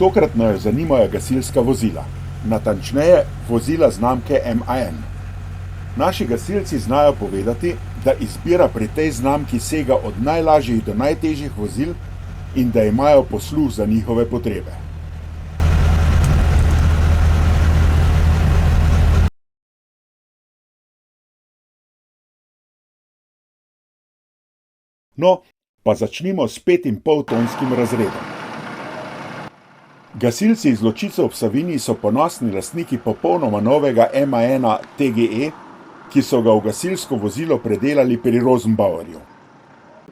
Tokrat nas zanimajo gasilska vozila, natančneje vozila znamke MAN. Naši gasilci znajo povedati, da izbira pri tej znamki sega od najlažjih do najtežjih vozil in da imajo posluh za njihove potrebe. No, pa začnimo s 5,5-tonskim razredom. Gasilci iz Ločicev v Savinji so ponosni lastniki popolnoma novega MAN-a TGE, ki so ga v gasilsko vozilo predelali pri Rosenbauerju.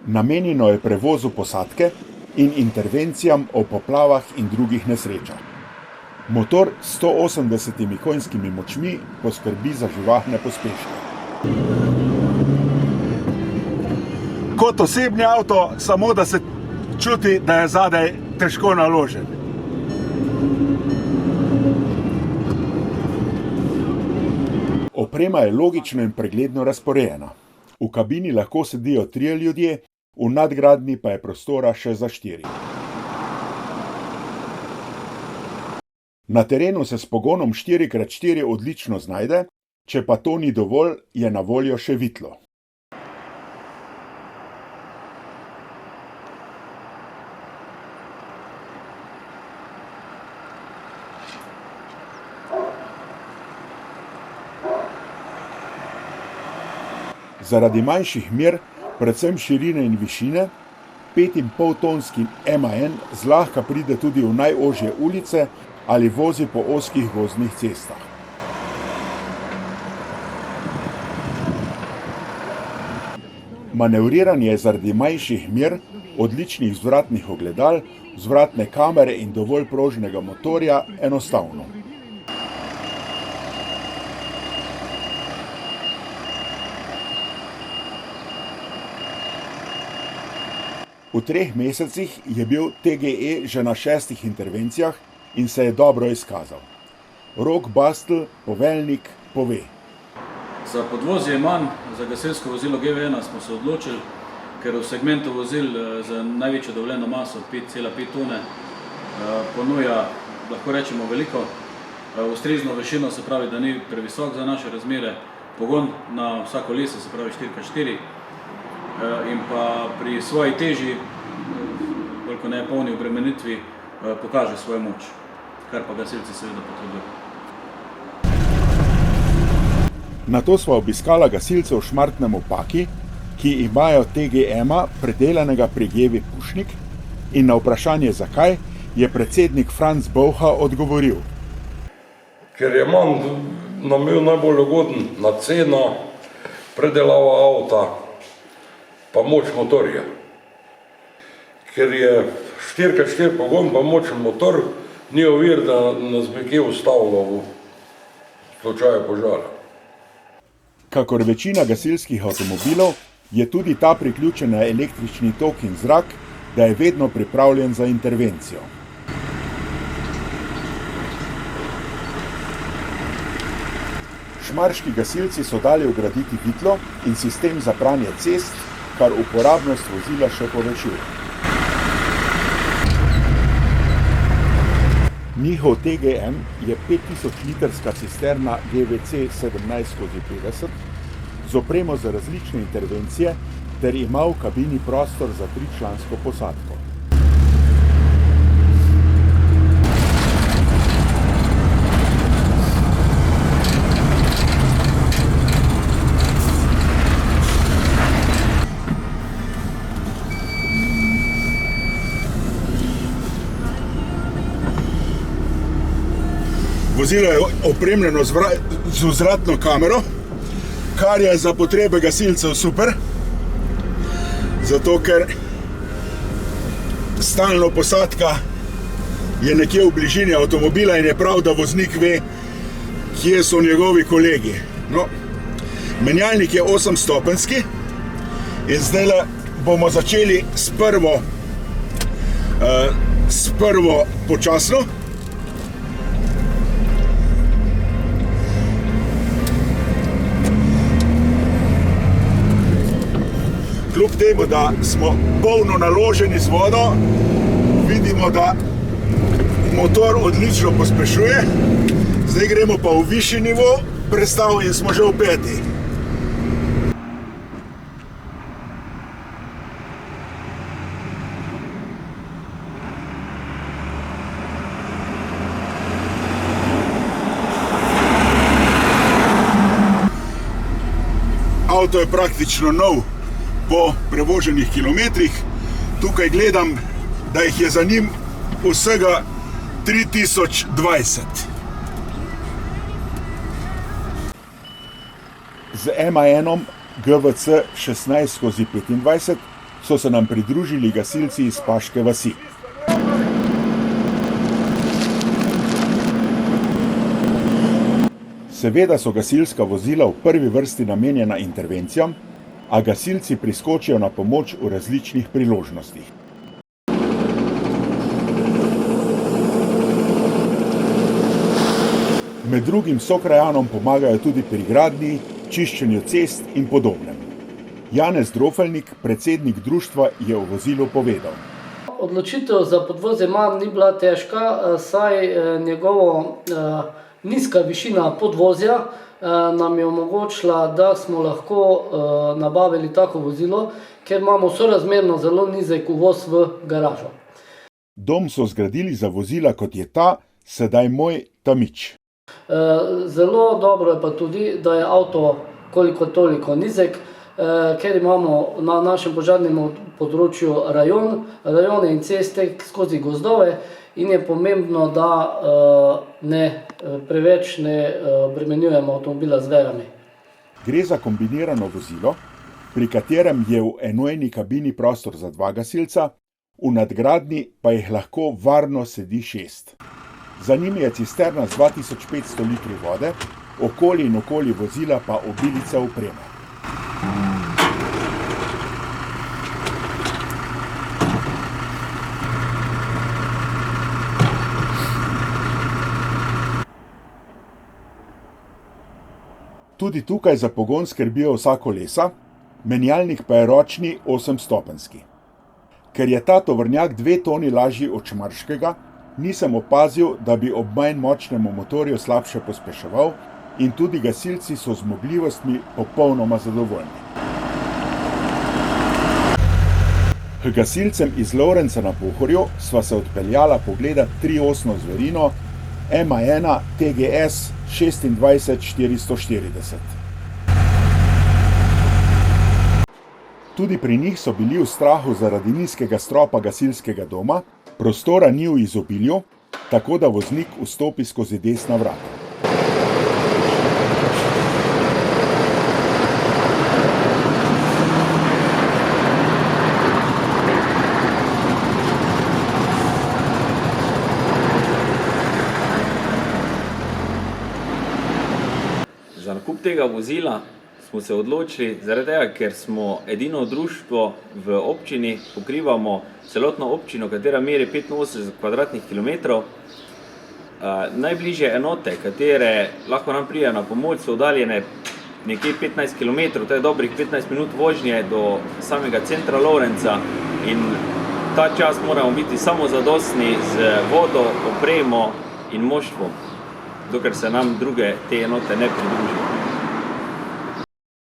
Namenjeno je prevozu posadke in intervencijam o poplavah in drugih nesrečah. Motor s 180 konjskimi močmi poskrbi za živahne pospešnike. Kot osebni avto, samo da se čuti, da je zadaj težko naložen. Oprema je logično in pregledno razporejena. V kabini lahko sedijo 3 ljudje, v nadgradnji pa je prostora še za 4. Na terenu se s pogonom 4x4 odlično znajde, če pa to ni dovolj, je na voljo še vitlo. Zaradi manjših mer, predvsem širine in višine, 5,5-tonski MAN zlahka pride tudi v najožje ulice ali vozi po ozkih gozdnih cestah. Manevriranje je zaradi manjših mer, odličnih vzvratnih ogledal, vzvratne kamere in dovolj prožnega motorja enostavno. V 3 mesecih je bil TGE že na 6 intervencijah in se je dobro izkazal. Rok Bastl, poveljnik, pove. Za podvozje MAN, za gasilsko vozilo GV1 smo se odločili, ker v segmentu vozil za največjo dovoljeno maso 5,5 tone ponuja, lahko rečemo, veliko. Ustrezno višino, se pravi, da ni previsok za naše razmere, pogon na vsako koleso, se pravi 4x4, in pa pri svoji teži, koliko ne polni obremenitvi, pokaže svojo moč, kar pa gasilci seveda potrebujejo. Nato sva obiskala gasilce v Šmartnem ob Paki, ki imajo TGM-a predelanega pri Gevi Pušnik, in na vprašanje zakaj je predsednik Franc Bovha odgovoril. Ker je MAN nam bil najbolj ugoden na ceno, predelava avta, pa moč motorja. Ker je 4x4 pogon pa močen motor, ni ovir, da nas bi kje ustavilo v slučaju požara. Kakor večina gasilskih avtomobilov, je tudi ta priključen na električni tok in zrak, da je vedno pripravljen za intervencijo. Šmarški gasilci so dali vgraditi vitlo in sistem za pranje cest, kar uporabnost vozila še povečuje. Njihov TGM je 5000-litrska cisterna GVC 17/50 z opremo za različne intervencije ter ima v kabini prostor za 3-člansko posadko. Vozilo je opremljeno z vzvratno kamero, kar je za potrebe gasilcev super, zato ker stalno posadka je nekje v bližini avtomobila in je prav, da voznik ve, kje so njegovi kolegi. No, menjalnik je 8-stopenjski in zdaj bomo začeli s prvo počasno. Kljub temu, da smo polno naloženi z vodo, vidimo, da Motor odlično pospešuje, zdaj gremo pa v višji nivo, prestavljen smo že v 5. Avto je praktično nov po prevoženih kilometrih. Tukaj gledam, da jih je za njim vsega 3020. Z MAN-om GVC 16/25 so se nam pridružili gasilci iz Paške vasi. Seveda so gasilska vozila v prvi vrsti namenjena intervencijam, a gasilci priskočijo na pomoč v različnih priložnostih. Med drugim sokrajanom pomagajo tudi pri gradnji, čiščenju cest in podobnem. Janez Drofelnik, predsednik društva, je o vozilu povedal. Odločitev za podvozje MAN ni bila težka, saj njegovo nizka višina podvozja nam je omogočila, da smo lahko nabavili tako vozilo, ker imamo sorazmerno zelo nizek uvoz v garažo. Dom so zgradili za vozila, kot je ta, sedaj moj Tamič. Zelo dobro je pa tudi, da je avto koliko toliko nizek, ker imamo na našem požarnem področju rajone in ceste skozi gozdove in je pomembno, da preveč ne obremenjujemo avtomobila z verami. Gre za kombinirano vozilo, pri katerem je v enojni kabini prostor za 2 gasilca, v nadgradnji pa jih lahko varno sedi 6. Za njimi je cisterna z 2500 litri vode, okoli in okoli vozila pa obilica opreme. Tudi tukaj za pogon skrbijo vsa kolesa, menjalnik pa je ročni 8-stopenjski. Ker je ta tovornjak 2 toni lažji od šmarškega, nisem opazil, da bi ob manj močnemu motorju slabše pospeševal in tudi gasilci so z zmogljivostmi popolnoma zadovoljni. K gasilcem iz Lovrenca na Pohorju sva se odpeljala pogledat 3-osno zverino MAN TGS 26-440. Tudi pri njih so bili v strahu zaradi nizkega stropa gasilskega doma, prostora ni v izobilju, tako da voznik vstopi skozi desna vrata. Za nakup tega vozila smo se odločili zaradi tega, ker smo edino društvo v občini, pokrivamo celotno občino, katera meri 85 kvadratnih kilometrov. Najbližje enote, katere lahko nam pridejo na pomoč, so oddaljene nekje 15 km, to je dobrih 15 minut vožnje do samega centra Lovrenca in ta čas moramo biti samozadostni z vodo, opremo in moštvom, dokler se nam druge te enote ne pridružijo.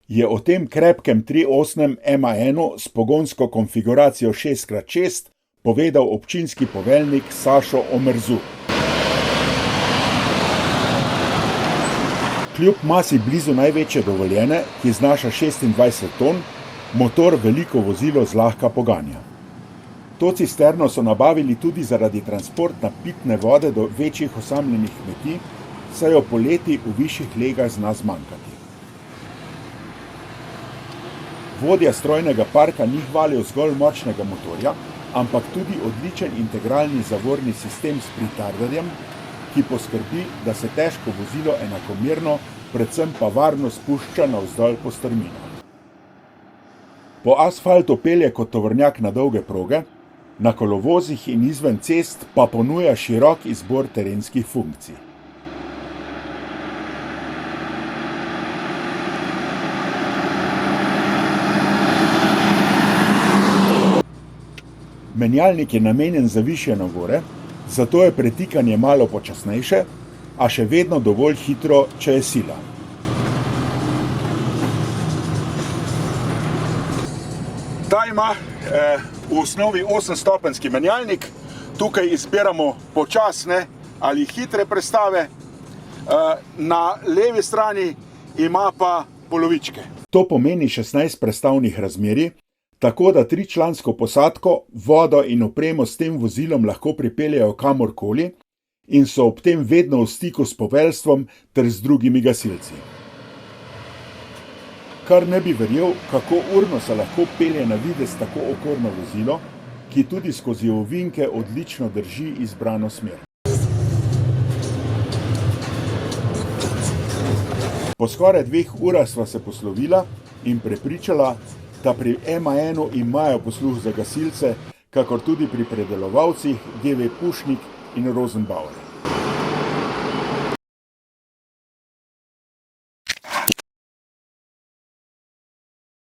Je o tem krepkem 3-osnem MAN-u s pogonsko konfiguracijo 6x6 povedal občinski poveljnik Sašo Omerzu. Kljub masi blizu največje dovoljene, ki znaša 26 ton, motor veliko vozilo zlahka poganja. To cisterno so nabavili tudi zaradi transporta pitne vode do večjih osamljenih kmetij, saj jo poleti v višjih legah zna zmanjkati. Vodja strojnega parka ni hvalil zgolj močnega motorja, ampak tudi odličen integralni zavorni sistem s pritardarjem, ki poskrbi, da se težko vozilo enakomerno, predvsem pa varno spušča navzdol po strminah. Po asfaltu pelje kot tovornjak na dolge proge, na kolovozih in izven cest pa ponuja širok izbor terenskih funkcij. Menjalnik je namenjen za višje navore, zato je pretikanje malo počasnejše, a še vedno dovolj hitro, če je sila. Ta ima v osnovi 8-stopenjski menjalnik. Tukaj izbiramo počasne ali hitre prestave. Na levi strani ima pa polovičke. To pomeni 16 prestavnih razmerij, tako da 3-člansko posadko, vodo in opremo s tem vozilom lahko pripeljejo kamorkoli in so ob tem vedno v stiku s poveljstvom ter z drugimi gasilci. Kar ne bi verjel, kako urno se lahko pelje na videz tako okorno vozilo, ki tudi skozi ovinke odlično drži izbrano smer. Po skoraj 2 urah sva se poslovila in prepričala, da pri MAN-u imajo posluh za gasilce, kakor tudi pri predelovalcih GV Pušnik in Rosenbauer.